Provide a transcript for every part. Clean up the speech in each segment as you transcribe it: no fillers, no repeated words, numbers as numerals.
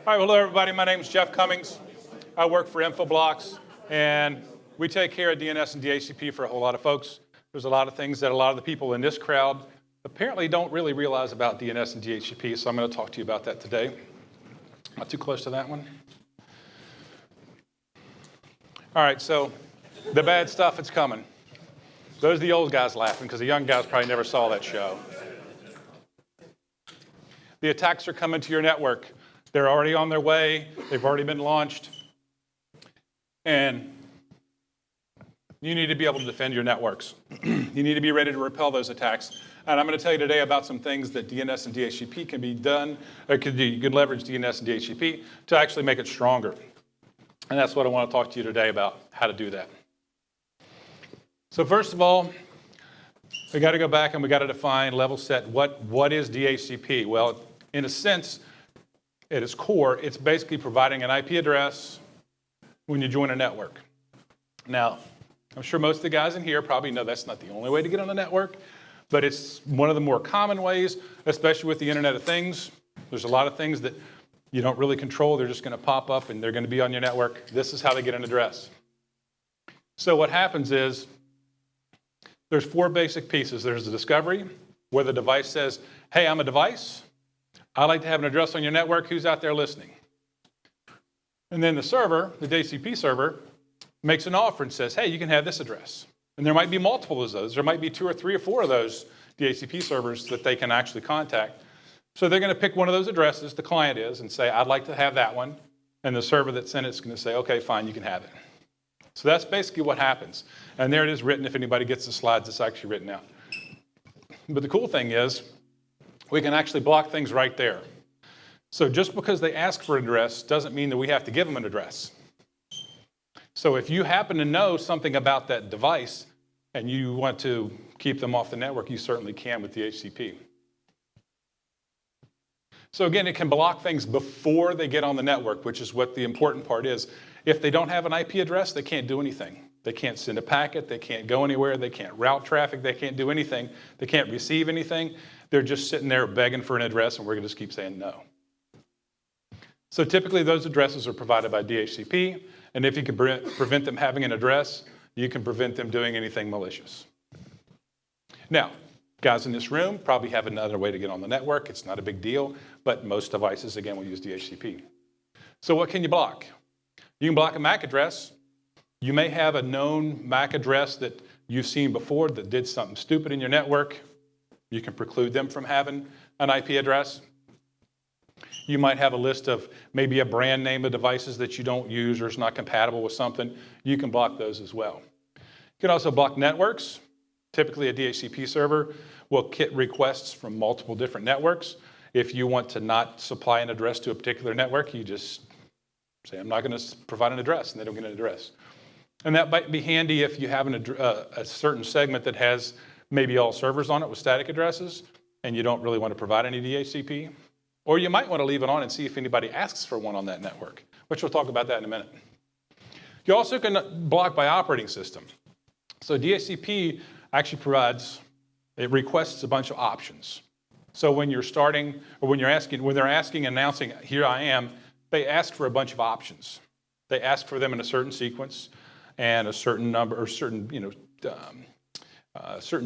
All right, well, hello, everybody. My name is Jeff Cummings. I work for Infoblox, and we take care of DNS and DHCP for a whole lot of folks. There's a lot of things that a lot of the people in this crowd apparently don't really realize about DNS and DHCP, so I'm going to talk to you about that today. Not too close to that one. All right, so the bad stuff is coming. Those are the old guys laughing, because the young guys probably never saw that show. The attacks are coming to your network. They're already on their way. They've already been launched. And you need to be able to defend your networks. You need to be ready to repel those attacks. And I'm going to tell you today about some things that DNS and DHCP can be done, or you could leverage DNS and DHCP to actually make it stronger. And that's what I want to talk to you today about, how to do that. So first of all, we got to go back and we got to define, level set, what is DHCP? Well, in a sense, at its core, it's basically providing an IP address when you join a network. Now, I'm sure most of the guys in here probably know that's not the only way to get on the network, but it's one of the more common ways, especially with the Internet of Things. There's a lot of things that you don't really control. They're just going to pop up and they're going to be on your network. This is how they get an address. So what happens is there's four basic pieces. There's the discovery, where the device says, hey, I'm a device. I'd like to have an address on your network. Who's out there listening? And then the server, the DHCP server, makes an offer and says, hey, you can have this address. And there might be multiple of those. There might be 2 or 3 or 4 of those DHCP servers that they can actually contact. So they're going to pick one of those addresses, the client is, and say, I'd like to have that one. And the server that sent it is going to say, okay, fine, you can have it. So that's basically what happens. And there it is written. If anybody gets the slides, it's actually written out. But the cool thing is, we can actually block things right there. So just because they ask for an address doesn't mean that we have to give them an address. So if you happen to know something about that device and you want to keep them off the network, you certainly can with DHCP. So again, it can block things before they get on the network, which is what the important part is. If they don't have an IP address, they can't do anything. They can't send a packet, they can't go anywhere, they can't route traffic, they can't do anything, they can't receive anything. They're just sitting there begging for an address, and we're going to just keep saying no. So typically those addresses are provided by DHCP, and if you can prevent them having an address, you can prevent them doing anything malicious. Now, guys in this room probably have another way to get on the network. It's not a big deal, but most devices, again, will use DHCP. So what can you block? You can block a MAC address. You may have a known MAC address that you've seen before that did something stupid in your network. You can preclude them from having an IP address. You might have a list of maybe a brand name of devices that you don't use or is not compatible with something. You can block those as well. You can also block networks. Typically, a DHCP server will get requests from multiple different networks. If you want to not supply an address to a particular network, you just say, I'm not going to provide an address, and they don't get an address. And that might be handy if you have a certain segment that has maybe all servers on it with static addresses, and you don't really want to provide any DHCP. Or you might want to leave it on and see if anybody asks for one on that network, which we'll talk about that in a minute. You also can block by operating system. So DHCP actually it requests a bunch of options. So when you're starting, or when they're asking and announcing, here I am, they ask for a bunch of options. They ask for them in a certain sequence and a certain number, or certain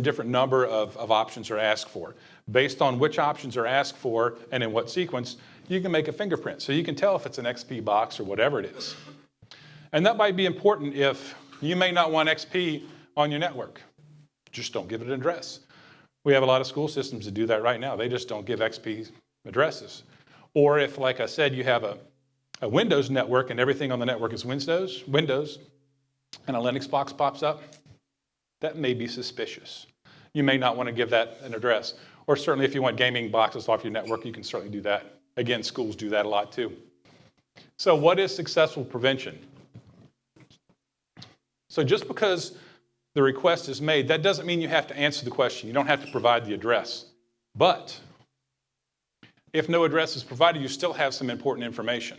different number of options are asked for. Based on which options are asked for and in what sequence, you can make a fingerprint. So you can tell if it's an XP box or whatever it is. And that might be important if you may not want XP on your network. Just don't give it an address. We have a lot of school systems that do that right now. They just don't give XP addresses. Or if, like I said, you have a Windows network and everything on the network is Windows, and a Linux box pops up, that may be suspicious. You may not want to give that an address. Or certainly if you want gaming boxes off your network, you can certainly do that. Again, schools do that a lot too. So what is successful prevention? So just because the request is made, that doesn't mean you have to answer the question. You don't have to provide the address. But if no address is provided, you still have some important information.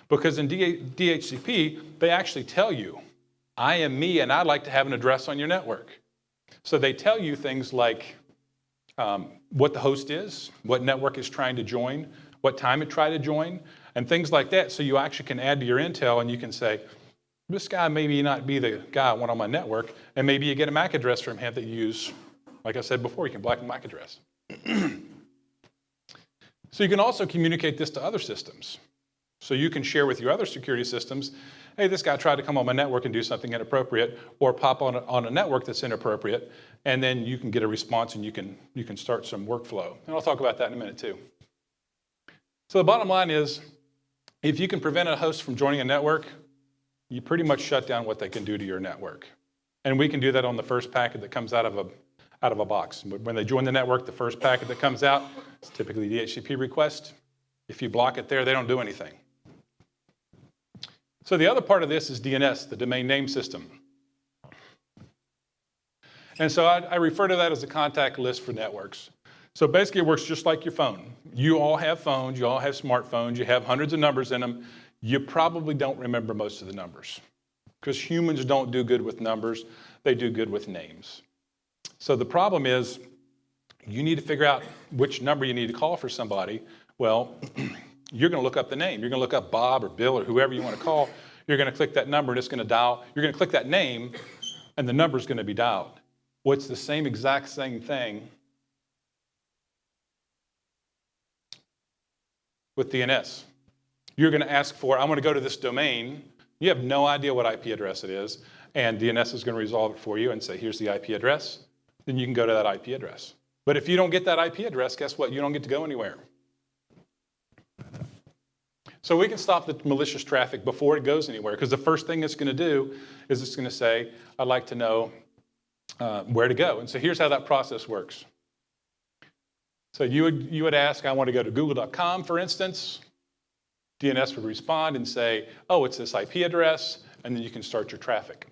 Because in DHCP, they actually tell you, I am me and I'd like to have an address on your network. So they tell you things like what the host is, what network is trying to join, what time it tried to join, and things like that. So you actually can add to your intel and you can say, this guy maybe not be the guy I want on my network, and maybe you get a MAC address from him that you use. Like I said before, you can block the MAC address. So you can also communicate this to other systems. So you can share with your other security systems, hey, this guy tried to come on my network and do something inappropriate, or pop on a network that's inappropriate, and then you can get a response and you can start some workflow. And I'll talk about that in a minute too. So the bottom line is, if you can prevent a host from joining a network, you pretty much shut down what they can do to your network. And we can do that on the first packet that comes out of a box. When they join the network, the first packet that comes out is typically DHCP request. If you block it there, they don't do anything. So the other part of this is DNS, the domain name system. And so I refer to that as a contact list for networks. So basically it works just like your phone. You all have phones, you all have smartphones, you have hundreds of numbers in them. You probably don't remember most of the numbers because humans don't do good with numbers, they do good with names. So the problem is you need to figure out which number you need to call for somebody. Well, you're going to look up the name. You're going to look up Bob or Bill or whoever you want to call. You're going to click that number and it's going to dial. You're going to click that name and the number is going to be dialed. Well, it's the same exact same thing with DNS. You're going to ask for, I want to go to this domain. You have no idea what IP address it is, and DNS is going to resolve it for you and say, here's the IP address. Then you can go to that IP address. But if you don't get that IP address, guess what? You don't get to go anywhere. So we can stop the malicious traffic before it goes anywhere, because the first thing it's going to do is it's going to say, I'd like to know where to go. And so here's how that process works. So you would ask, I want to go to google.com, for instance. DNS would respond and say, oh, it's this IP address, and then you can start your traffic.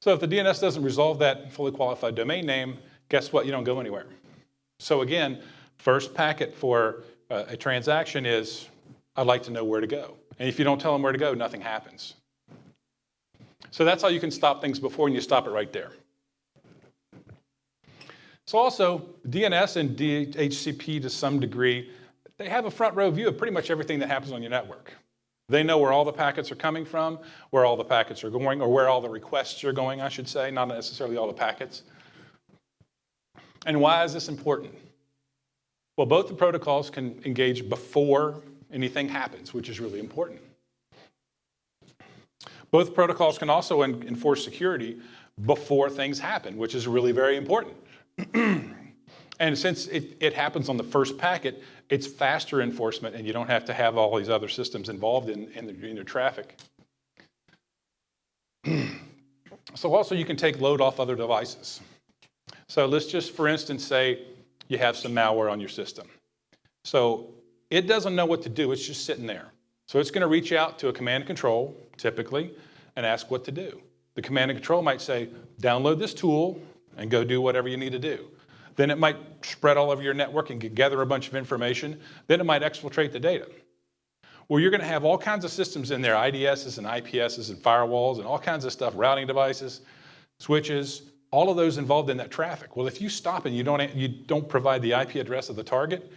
So if the DNS doesn't resolve that fully qualified domain name, guess what? You don't go anywhere. So again, first packet for a transaction is, I'd like to know where to go. And if you don't tell them where to go, nothing happens. So that's how you can stop things before, and you stop it right there. So also, DNS and DHCP to some degree, they have a front row view of pretty much everything that happens on your network. They know where all the packets are coming from, where all the packets are going, or where all the requests are going, I should say, not necessarily all the packets. And why is this important? Well, both the protocols can engage before anything happens, which is really important. Both protocols can also enforce security before things happen, which is really very important. And since it happens on the first packet, it's faster enforcement, and you don't have to have all these other systems involved in your traffic. So also you can take load off other devices. So let's just, for instance, say you have some malware on your system. So it doesn't know what to do, it's just sitting there. So it's going to reach out to a command and control, typically, and ask what to do. The command and control might say, download this tool and go do whatever you need to do. Then it might spread all over your network and gather a bunch of information. Then it might exfiltrate the data. Well, you're going to have all kinds of systems in there, IDSs and IPSs and firewalls and all kinds of stuff, routing devices, switches, all of those involved in that traffic. Well, if you stop and you don't provide the IP address of the target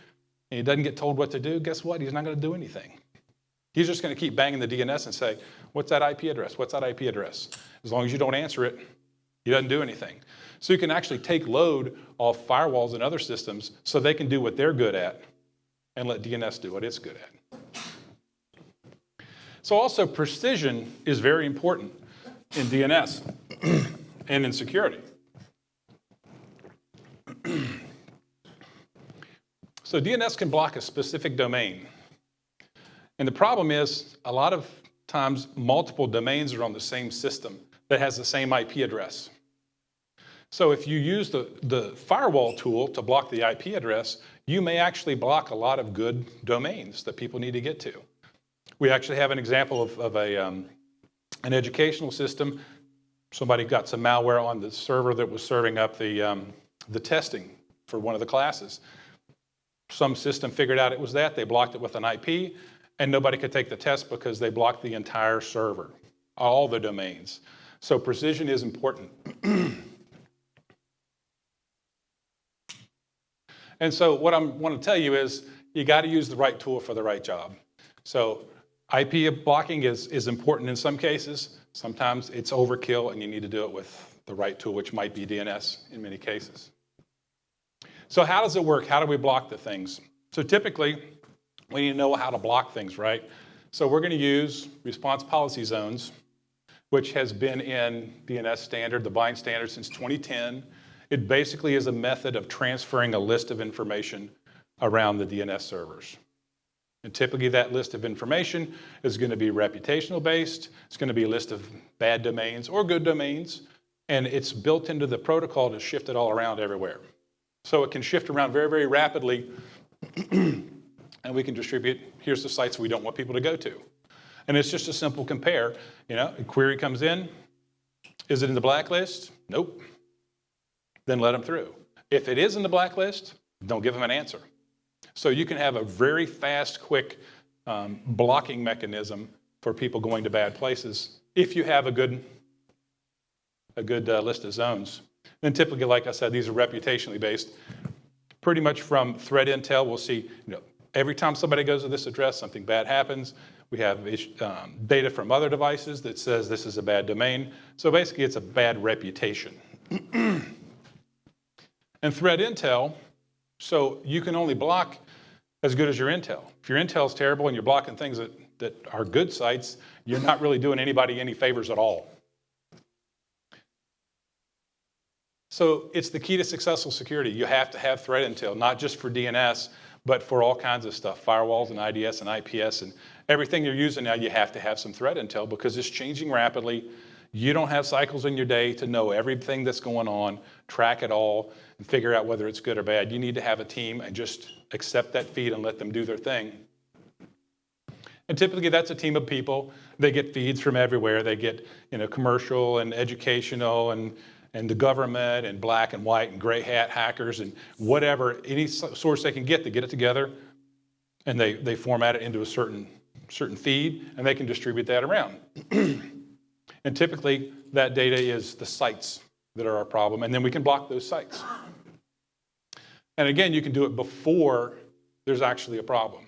and he doesn't get told what to do, guess what? He's not going to do anything. He's just going to keep banging the DNS and say, what's that IP address? What's that IP address? As long as you don't answer it, he doesn't do anything. So you can actually take load off firewalls and other systems so they can do what they're good at and let DNS do what it's good at. So also precision is very important in DNS and in security. So DNS can block a specific domain. And the problem is a lot of times multiple domains are on the same system that has the same IP address. So if you use the firewall tool to block the IP address, you may actually block a lot of good domains that people need to get to. We actually have an example of an educational system. Somebody got some malware on the server that was serving up the testing for one of the classes. Some system figured out it was that. They blocked it with an IP, and nobody could take the test because they blocked the entire server, all the domains. So precision is important. And so what I want to tell you is, you got to use the right tool for the right job. So IP blocking is important in some cases. Sometimes it's overkill and you need to do it with the right tool, which might be DNS in many cases. So how does it work? How do we block the things? So typically, we need to know how to block things, right? So we're going to use response policy zones, which has been in DNS standard, the bind standard, since 2010. It basically is a method of transferring a list of information around the DNS servers. And typically that list of information is going to be reputational based. It's going to be a list of bad domains or good domains. And it's built into the protocol to shift it all around everywhere. So it can shift around very, very rapidly. And we can distribute, here's the sites we don't want people to go to. And it's just a simple compare. A query comes in. Is it in the blacklist? Nope. Then let them through. If it is in the blacklist, don't give them an answer. So you can have a very fast, quick blocking mechanism for people going to bad places if you have a good list of zones. And typically, like I said, these are reputationally based. Pretty much from threat intel, we'll see, every time somebody goes to this address, something bad happens. We have data from other devices that says this is a bad domain. So basically, it's a bad reputation. And threat intel, so you can only block as good as your intel. If your intel is terrible and you're blocking things that are good sites, you're not really doing anybody any favors at all. So it's the key to successful security. You have to have threat intel, not just for DNS, but for all kinds of stuff, firewalls and IDS and IPS and everything you're using now, you have to have some threat intel because it's changing rapidly. You don't have cycles in your day to know everything that's going on, track it all, and figure out whether it's good or bad. You need to have a team and just accept that feed and let them do their thing. And typically that's a team of people. They get feeds from everywhere. They get, commercial and educational and the government and black and white and gray hat hackers and whatever, any source they can get, they get it together and they format it into a certain feed and they can distribute that around. And typically that data is the sites that are our problem, and then we can block those sites. And again, you can do it before there's actually a problem.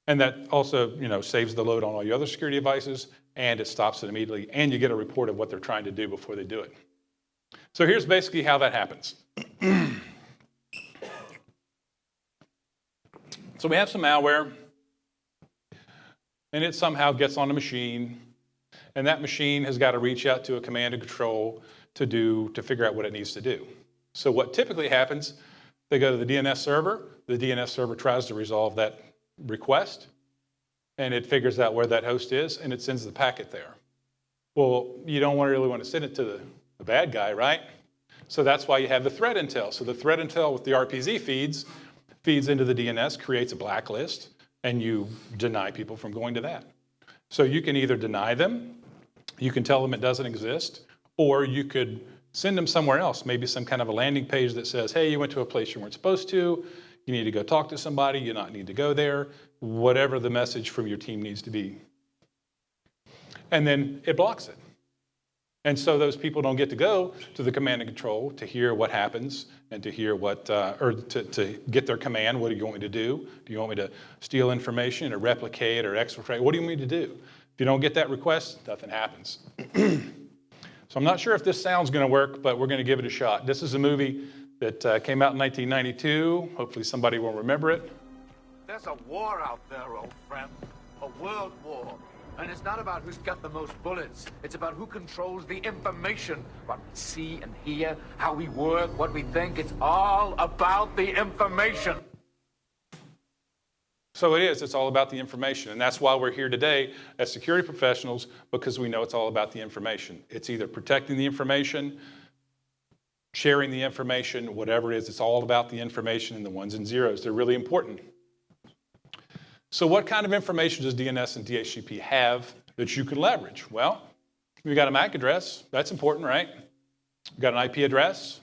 And that also, saves the load on all your other security devices, and it stops it immediately, and you get a report of what they're trying to do before they do it. So here's basically how that happens. So we have some malware, and it somehow gets on a machine, and that machine has got to reach out to a command and control to figure out what it needs to do. So what typically happens, they go to the DNS server, the DNS server tries to resolve that request, and it figures out where that host is, and it sends the packet there. Well, you don't really want to send it to the bad guy, right? So that's why you have the threat intel. So the threat intel with the RPZ feeds into the DNS, creates a blacklist, and you deny people from going to that. So you can either deny them, you can tell them it doesn't exist, or you could send them somewhere else, maybe some kind of a landing page that says, hey, you went to a place you weren't supposed to, you need to go talk to somebody, you not need to go there, whatever the message from your team needs to be. And then it blocks it. And so those people don't get to go to the command and control to hear what happens and to hear what, or to get their command. What do you want me to do? Do you want me to steal information or replicate or exfiltrate? What do you want me to do? If you don't get that request, nothing happens. So I'm not sure if this sound's going to work, but we're going to give it a shot. This is a movie that came out in 1992. Hopefully somebody will remember it. There's a war out there, old friend. A world war. And it's not about who's got the most bullets. It's about who controls the information. What we see and hear, how we work, what we think. It's all about the information. So it is. It's all about the information. And that's why we're here today as security professionals, because we know it's all about the information. It's either protecting the information, sharing the information, whatever it is. It's all about the information and the ones and zeros. They're really important. So what kind of information does DNS and DHCP have that you can leverage? Well, we've got a MAC address. That's important, right? We've got an IP address.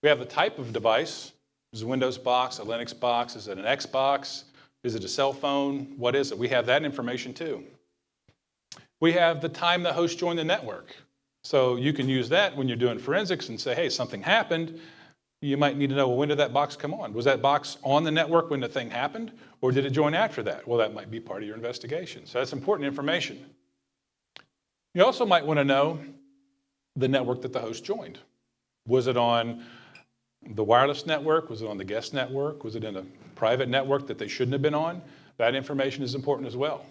We have the type of device. Is it a Windows box, a Linux box? Is it an Xbox? Is it a cell phone? What is it? We have that information too. We have the time the host joined the network. So you can use that when you're doing forensics and say, hey, something happened. you might need to know, well, when did that box come on? Was that box on the network when the thing happened, or did it join after that? Well, that might be part of your investigation. So that's important information. You also might want to know the network that the host joined. Was it on the wireless network? Was it on the guest network? Was it in a private network that they shouldn't have been on? That information is important as well.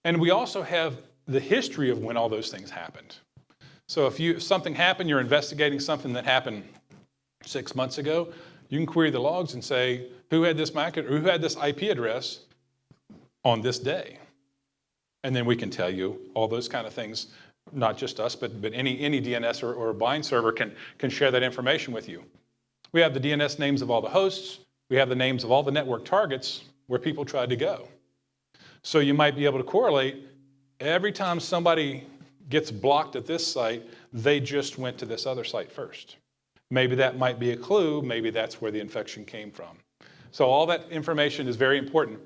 And we also have the history of when all those things happened. So if something happened, you're investigating something that happened 6 months ago, you can query the logs and say, who had this MAC or who had this IP address on this day? And then we can tell you all those kind of things, not just us, but any DNS or bind server can share that information with you. We have the DNS names of all the hosts. We have the names of all the network targets where people tried to go. So you might be able to correlate every time somebody gets blocked at this site, they just went to this other site first. Maybe that might be a clue. Maybe that's where the infection came from. So all that information is very important.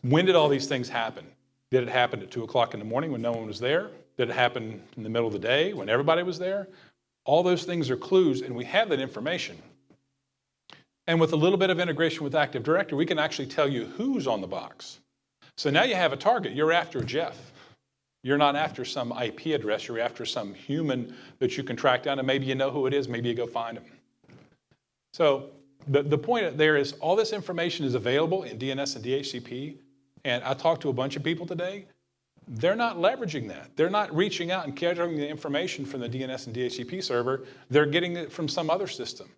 When did all these things happen? Did it happen at 2 o'clock in the morning when no one was there? Did it happen in the middle of the day when everybody was there? All those things are clues, and we have that information. And with a little bit of integration with Active Directory, we can actually tell you who's on the box. So now you have a target. You're after Jeff. You're not after some IP address. You're after some human that you can track down, and maybe you know who it is. Maybe you go find him. So the point there is all this information is available in DNS and DHCP, and I talked to a bunch of people today. They're not leveraging that. They're not reaching out and gathering the information from the DNS and DHCP server. They're getting it from some other system.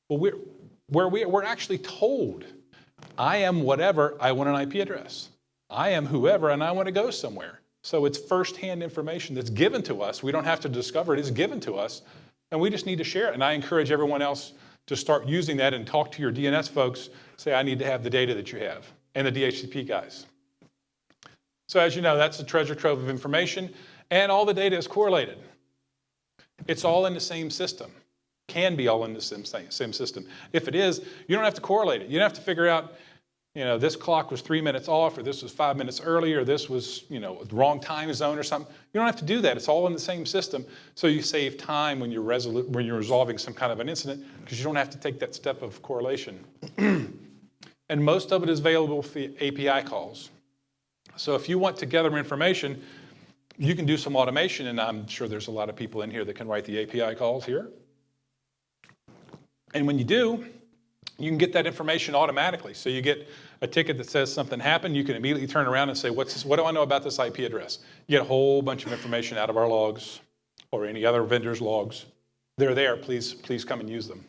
Well, we're actually told, I am whatever, I want an IP address. I am whoever, and I want to go somewhere. So it's firsthand information that's given to us. We don't have to discover it. It's given to us, and we just need to share it. And I encourage everyone else to start using that and talk to your DNS folks. Say, I need to have the data that you have, and the DHCP guys. So as you know, that's a treasure trove of information, and all the data is correlated. It's all in the same system. Can be all in the same system. If it is, you don't have to correlate it. You don't have to figure out, this clock was 3 minutes off, or this was 5 minutes early, or this was, the wrong time zone or something. You don't have to do that. It's all in the same system. So you save time when you're resolving some kind of an incident, because you don't have to take that step of correlation. And most of it is available via API calls. So if you want to gather information, you can do some automation, and I'm sure there's a lot of people in here that can write the API calls here. And when you do, you can get that information automatically. So you get a ticket that says something happened, you can immediately turn around and say, what do I know about this IP address? You get a whole bunch of information out of our logs or any other vendor's logs. They're there, please come and use them.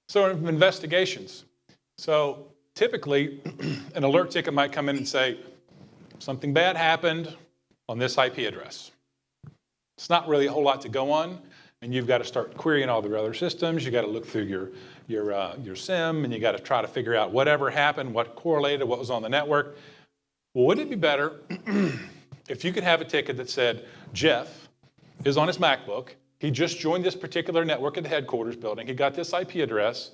So investigations. So typically, an alert ticket might come in and say, something bad happened on this IP address. It's not really a whole lot to go on, and you've got to start querying all the other systems. You got to look through your SIM, and you got to try to figure out whatever happened, what correlated, what was on the network. Well, wouldn't it be better if you could have a ticket that said, Jeff is on his MacBook. He just joined this particular network at the headquarters building. He got this IP address.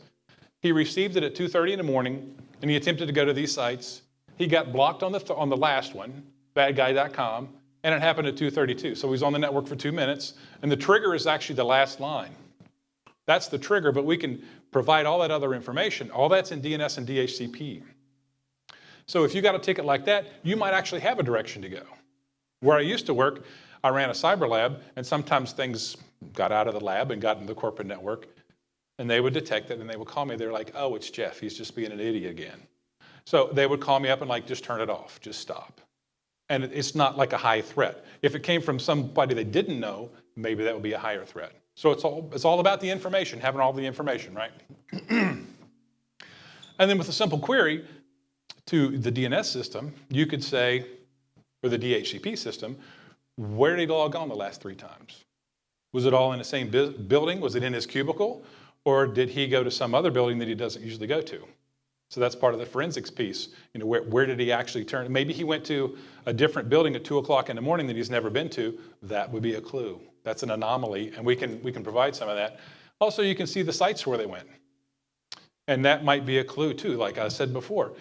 He received it at 2:30 in the morning, and he attempted to go to these sites. He got blocked on the last one, badguy.com, and it happened at 2:32. So he's on the network for 2 minutes, and the trigger is actually the last line. That's the trigger, but we can provide all that other information. All that's in DNS and DHCP. So if you got a ticket like that, you might actually have a direction to go. Where I used to work, I ran a cyber lab, and sometimes things got out of the lab and got into the corporate network, and they would detect it, and they would call me. They're like, oh, it's Jeff. He's just being an idiot again. So they would call me up and just turn it off, just stop. And it's not like a high threat. If it came from somebody they didn't know, maybe that would be a higher threat. So it's all about the information, having all the information, right? And then with a simple query to the DNS system, you could say, or the DHCP system, where did he log on the last 3 times? Was it all in the same building? Was it in his cubicle? Or did he go to some other building that he doesn't usually go to? So that's part of the forensics piece. Where did he actually turn? Maybe he went to a different building at 2 o'clock in the morning that he's never been to. That would be a clue. That's an anomaly, and we can provide some of that. Also, you can see the sites where they went. And that might be a clue too. Like I said before,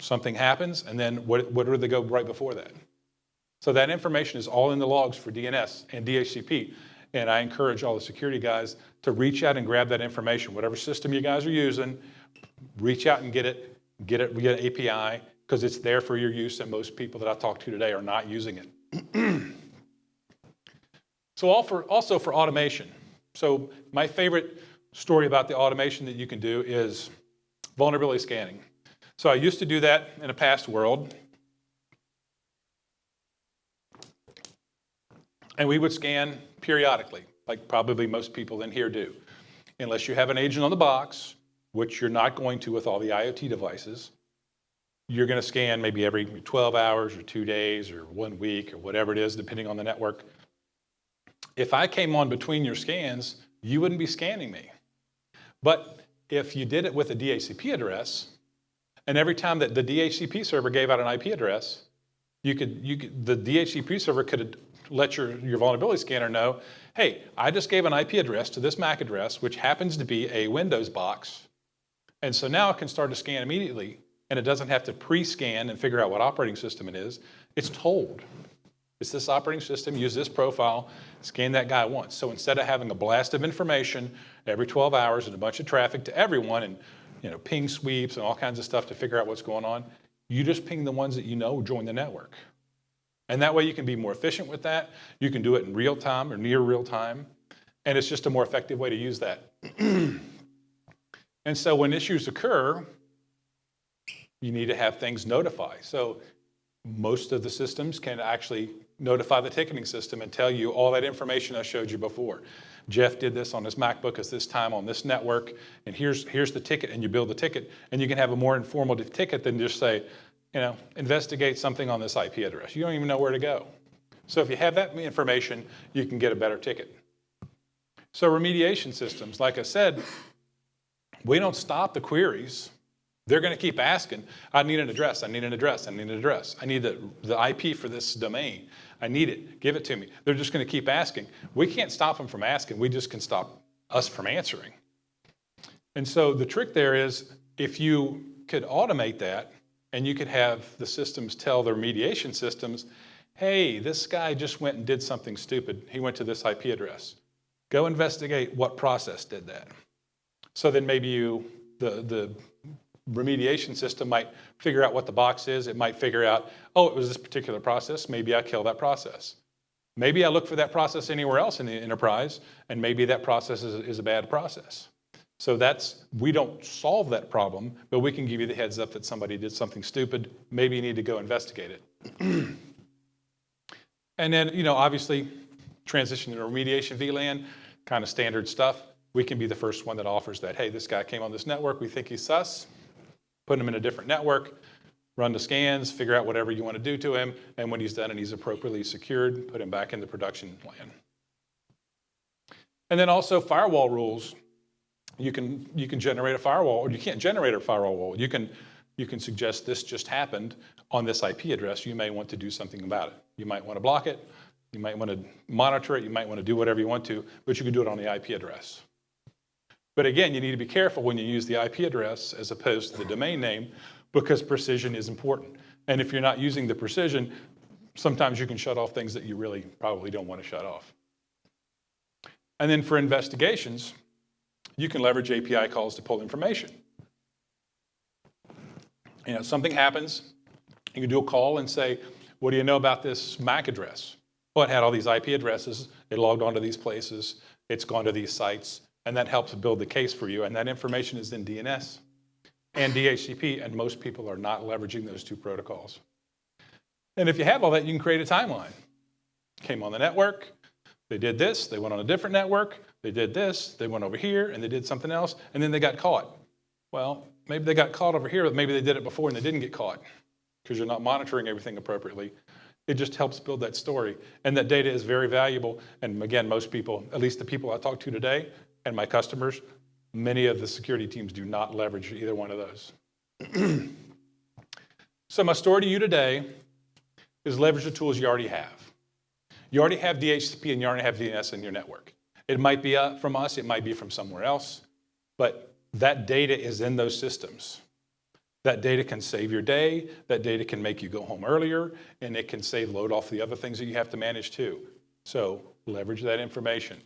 something happens, and then where did they go right before that? So that information is all in the logs for DNS and DHCP. And I encourage all the security guys to reach out and grab that information. Whatever system you guys are using, reach out and get it via API, because it's there for your use, and most people that I talked to today are not using it. So also for automation. So my favorite story about the automation that you can do is vulnerability scanning. So I used to do that in a past world. And we would scan periodically, like probably most people in here do. Unless you have an agent on the box, which you're not going to with all the IoT devices, you're going to scan maybe every 12 hours or 2 days or 1 week or whatever it is, depending on the network. If I came on between your scans, you wouldn't be scanning me. But if you did it with a DHCP address, and every time that the DHCP server gave out an IP address, the DHCP server could let your vulnerability scanner know, hey, I just gave an IP address to this MAC address, which happens to be a Windows box. And so now it can start to scan immediately, and it doesn't have to pre-scan and figure out what operating system it is. It's told. It's this operating system, use this profile, scan that guy once. So instead of having a blast of information every 12 hours and a bunch of traffic to everyone and ping sweeps and all kinds of stuff to figure out what's going on, you just ping the ones that you know join the network. And that way you can be more efficient with that. You can do it in real time or near real time. And it's just a more effective way to use that. And so when issues occur, you need to have things notify. So most of the systems can actually notify the ticketing system and tell you all that information I showed you before. Jeff did this on his MacBook at this time on this network, and here's the ticket, and you build the ticket, and you can have a more informative ticket than just say, investigate something on this IP address. You don't even know where to go. So if you have that information, you can get a better ticket. So remediation systems, like I said, we don't stop the queries. They're going to keep asking, I need an address, I need an address, I need an address. I need the IP for this domain. I need it, give it to me. They're just going to keep asking. We can't stop them from asking, we just can stop us from answering. And so the trick there is, if you could automate that, and you could have the systems tell the remediation systems, hey, this guy just went and did something stupid. He went to this IP address. Go investigate what process did that. So then maybe the remediation system might figure out what the box is. It might figure out, oh, it was this particular process. Maybe I kill that process. Maybe I look for that process anywhere else in the enterprise, and maybe that process is a bad process. So we don't solve that problem, but we can give you the heads up that somebody did something stupid. Maybe you need to go investigate it. And then, obviously, transition to remediation VLAN, kind of standard stuff. We can be the first one that offers that. Hey, this guy came on this network. We think he's sus. Put him in a different network, run the scans, figure out whatever you want to do to him, and when he's done and he's appropriately secured, put him back in the production plan. And then also firewall rules. You can generate a firewall, or you can't generate a firewall wall. You can suggest this just happened on this IP address. You may want to do something about it. You might want to block it. You might want to monitor it. You might want to do whatever you want to, but you can do it on the IP address. But again, you need to be careful when you use the IP address as opposed to the domain name, because precision is important. And if you're not using the precision, sometimes you can shut off things that you really probably don't want to shut off. And then for investigations, you can leverage API calls to pull information. Something happens, you can do a call and say, what do you know about this MAC address? Well, it had all these IP addresses, it logged onto these places, it's gone to these sites, and that helps build the case for you. And that information is in DNS and DHCP, and most people are not leveraging those two protocols. And if you have all that, you can create a timeline. Came on the network, they did this, they went on a different network, they did this, they went over here, and they did something else, and then they got caught. Well, maybe they got caught over here, but maybe they did it before and they didn't get caught because you're not monitoring everything appropriately. It just helps build that story. And that data is very valuable. And again, most people, at least the people I talked to today and my customers, many of the security teams do not leverage either one of those. So my story to you today is leverage the tools you already have. You already have DHCP and you already have DNS in your network. It might be from us, it might be from somewhere else, but that data is in those systems. That data can save your day, that data can make you go home earlier, and it can save load off the other things that you have to manage too. So leverage that information.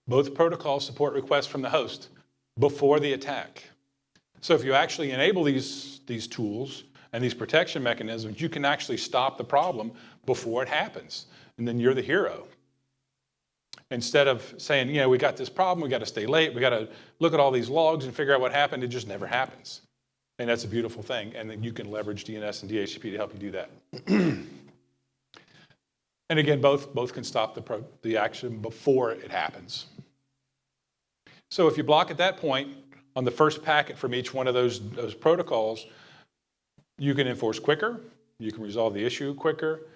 Both protocols support requests from the host before the attack. So if you actually enable these tools and these protection mechanisms, you can actually stop the problem before it happens. And then you're the hero. Instead of saying, we got this problem, we got to stay late, we got to look at all these logs and figure out what happened, it just never happens. And that's a beautiful thing. And then you can leverage DNS and DHCP to help you do that. And again, both can stop the action before it happens. So if you block at that point, on the first packet from each one of those protocols, you can enforce quicker, you can resolve the issue quicker,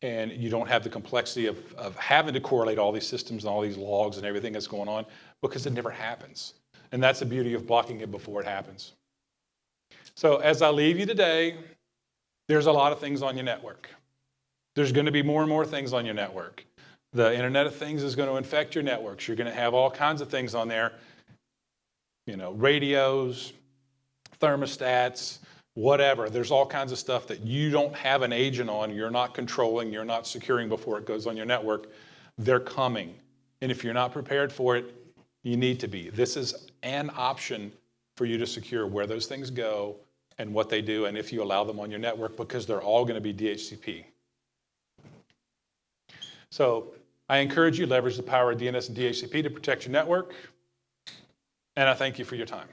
and you don't have the complexity of having to correlate all these systems and all these logs and everything that's going on, because it never happens. And that's the beauty of blocking it before it happens. So as I leave you today, there's a lot of things on your network. There's going to be more and more things on your network. The Internet of Things is going to infect your networks. You're going to have all kinds of things on there, radios, thermostats, whatever. There's all kinds of stuff that you don't have an agent on, you're not controlling, you're not securing before it goes on your network. They're coming. And if you're not prepared for it, you need to be. This is an option for you to secure where those things go and what they do, and if you allow them on your network, because they're all going to be DHCP. So I encourage you to leverage the power of DNS and DHCP to protect your network, and I thank you for your time.